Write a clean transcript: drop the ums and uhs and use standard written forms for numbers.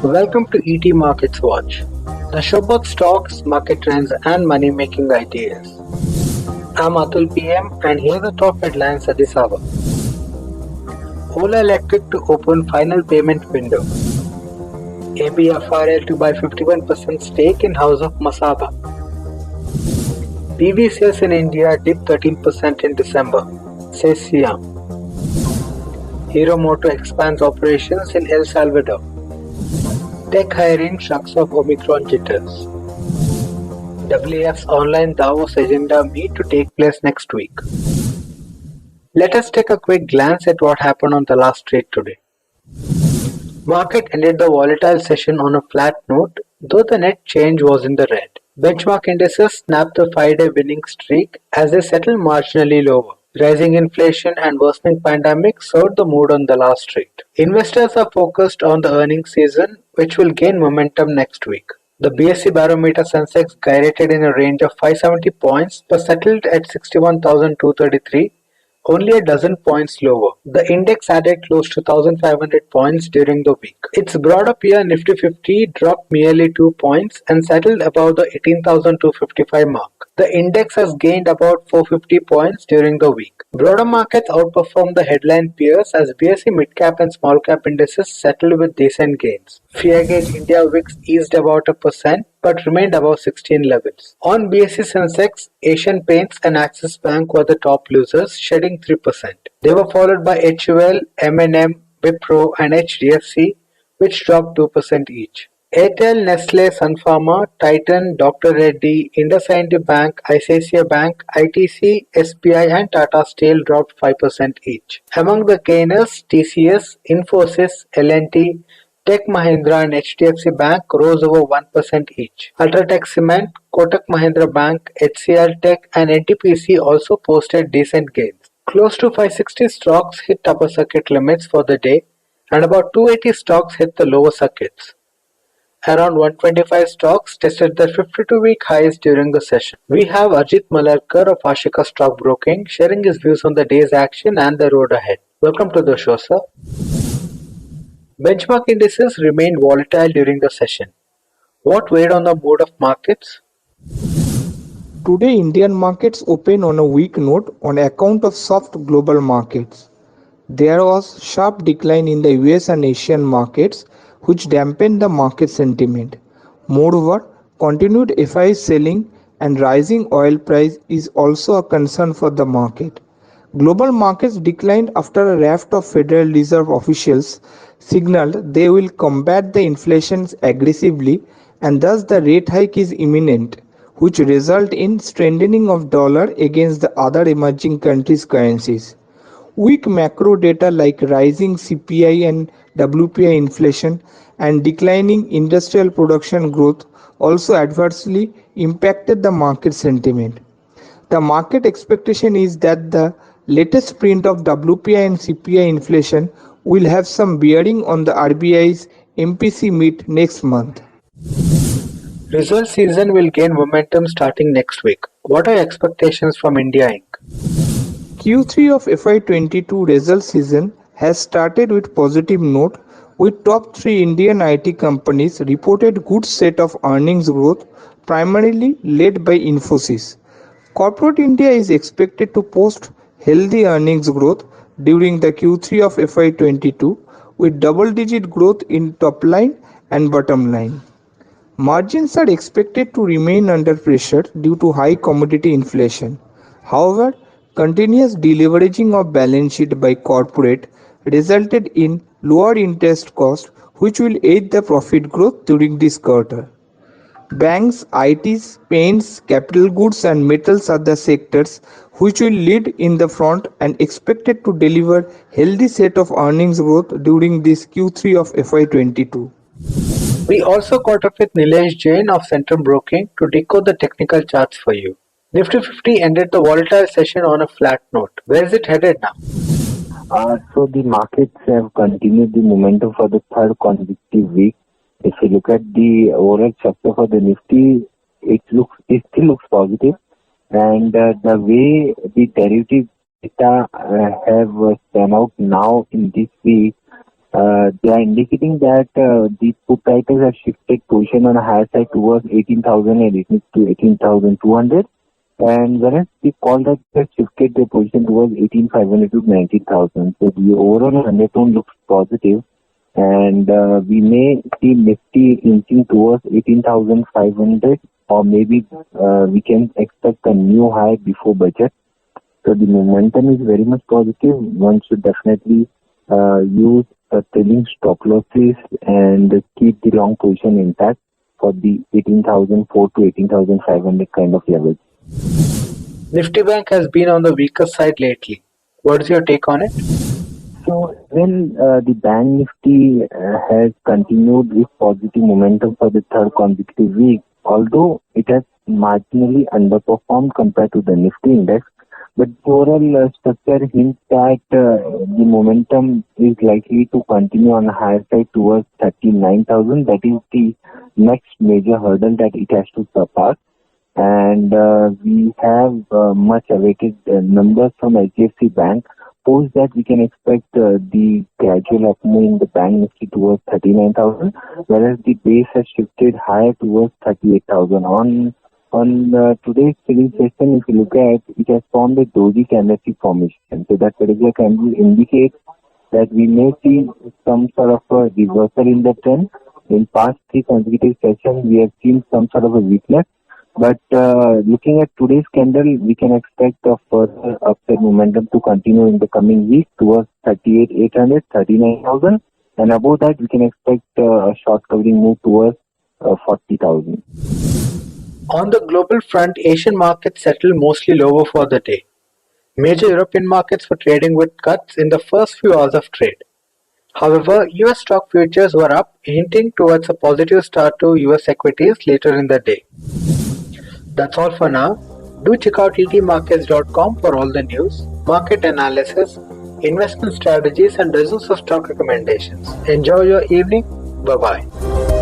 Welcome to ET Markets Watch, the show about stocks, market trends, and money making ideas. I'm Atul PM, and here are the top headlines at this hour. Ola Electric to open final payment window. ABFRL to buy 51% stake in House of Masaba. PV sales in India dipped 13% in December, says Siam. Hero Moto expands operations in El Salvador. Tech hiring shrugs off Omicron jitters. WEF's online Davos agenda meet to take place next week. Let us take a quick glance at what happened on the last trade today. Market ended the volatile session on a flat note, though the net change was in the red. Benchmark indices snapped the 5-day winning streak as they settled marginally lower. Rising inflation and worsening pandemic soured the mood on the last trade. Investors are focused on the earnings season, which will gain momentum next week. The BSE Barometer Sensex gyrated in a range of 570 points but settled at 61,233, only a dozen points lower. The index added close to 1,500 points during the week. Its broader peer Nifty 50 dropped merely 2 points and settled above the 18,255 mark. The index has gained about 450 points during the week. Broader markets outperformed the headline peers as BSE mid-cap and small-cap indices settled with decent gains. Fear gauge India VIX eased about 1% but remained above 16 levels. On BSE Sensex, Asian Paints and Axis Bank were the top losers, shedding 3%. They were followed by HUL, M&M, Wipro and HDFC, which dropped 2% each. Airtel, Nestle, Sun Pharma, Titan, Dr. Reddy, IndusInd Bank, ICICI Bank, ITC, SBI and Tata Steel dropped 5% each. Among the gainers, TCS, Infosys, L&T, Tech Mahindra and HDFC Bank rose over 1% each. Ultratech Cement, Kotak Mahindra Bank, HCL Tech and NTPC also posted decent gains. Close to 560 stocks hit upper circuit limits for the day and about 280 stocks hit the lower circuits. Around 125 stocks tested their 52-week highs during the session. We have Ajit Malarkar of Ashika Stock Broking sharing his views on the day's action and the road ahead. Welcome to the show, sir. Benchmark indices remained volatile during the session. What weighed on the mood of markets? Today Indian markets open on a weak note on account of soft global markets. There was sharp decline in the US and Asian markets which dampened the market sentiment. Moreover, continued FI selling and rising oil price is also a concern for the market. Global markets declined after a raft of Federal Reserve officials signaled they will combat the inflation aggressively and thus the rate hike is imminent, which result in strengthening of dollar against the other emerging countries' currencies. Weak macro data like rising CPI and WPI inflation and declining industrial production growth also adversely impacted the market sentiment. The market expectation is that the latest print of WPI and CPI inflation will have some bearing on the RBI's MPC meet next month. Result season will gain momentum starting next week. What are your expectations from India Inc.? Q3 of FY22 result season has started with positive note with top 3 Indian IT companies reported good set of earnings growth primarily led by Infosys. Corporate India is expected to post healthy earnings growth during the Q3 of FY22 with double-digit growth in top line and bottom line. Margins are expected to remain under pressure due to high commodity inflation. However, continuous deleveraging of balance sheet by corporate resulted in lower interest cost which will aid the profit growth during this quarter. Banks, ITs, paints, capital goods and metals are the sectors which will lead in the front and expected to deliver healthy set of earnings growth during this Q3 of FY22. We also caught up with Nilesh Jain of Centrum Broking to decode the technical charts for you. Nifty 50 ended the volatile session on a flat note. Where is it headed now? So the markets have continued the momentum for the third consecutive week. If you look at the overall structure for the Nifty, it still looks positive, and the way the derivative data have come out now in this week, They are indicating that the put writers have shifted position on a higher side towards 18,080 to 18,200, and whereas the call writers have shifted their position towards 18,500 to 19,000. So the overall undertone looks positive, and we may see Nifty inching towards 18,500, or maybe we can expect a new high before budget. So the momentum is very much positive. One should definitely use trailing stop losses and keep the long position intact for the 18,004 to 18,500 kind of levels. Nifty Bank has been on the weaker side lately. What is your take on it? So when the Bank Nifty has continued its positive momentum for the third consecutive week, although it has marginally underperformed compared to the Nifty index, but the overall structure hints that the momentum is likely to continue on the higher side towards 39,000. That is the next major hurdle that it has to surpass. And we have much awaited numbers from HDFC Bank. Post that, we can expect the gradual upmove in the Bank Nifty towards 39,000, whereas the base has shifted higher towards 38,000. On today's trading session, if you look at, it has formed a doji candlestick formation. So that particular candle indicates that we may see some sort of a reversal in the trend. In past 3 consecutive sessions, we have seen some sort of a weakness. But looking at today's candle, we can expect a further upside momentum to continue in the coming week towards 38,800, 39,000. And above that, we can expect a short covering move towards 40,000. On the global front, Asian markets settled mostly lower for the day. Major European markets were trading with cuts in the first few hours of trade. However, US stock futures were up, hinting towards a positive start to US equities later in the day. That's all for now. Do check out ttmarkets.com for all the news, market analysis, investment strategies, and dozens of stock recommendations. Enjoy your evening. Bye-bye.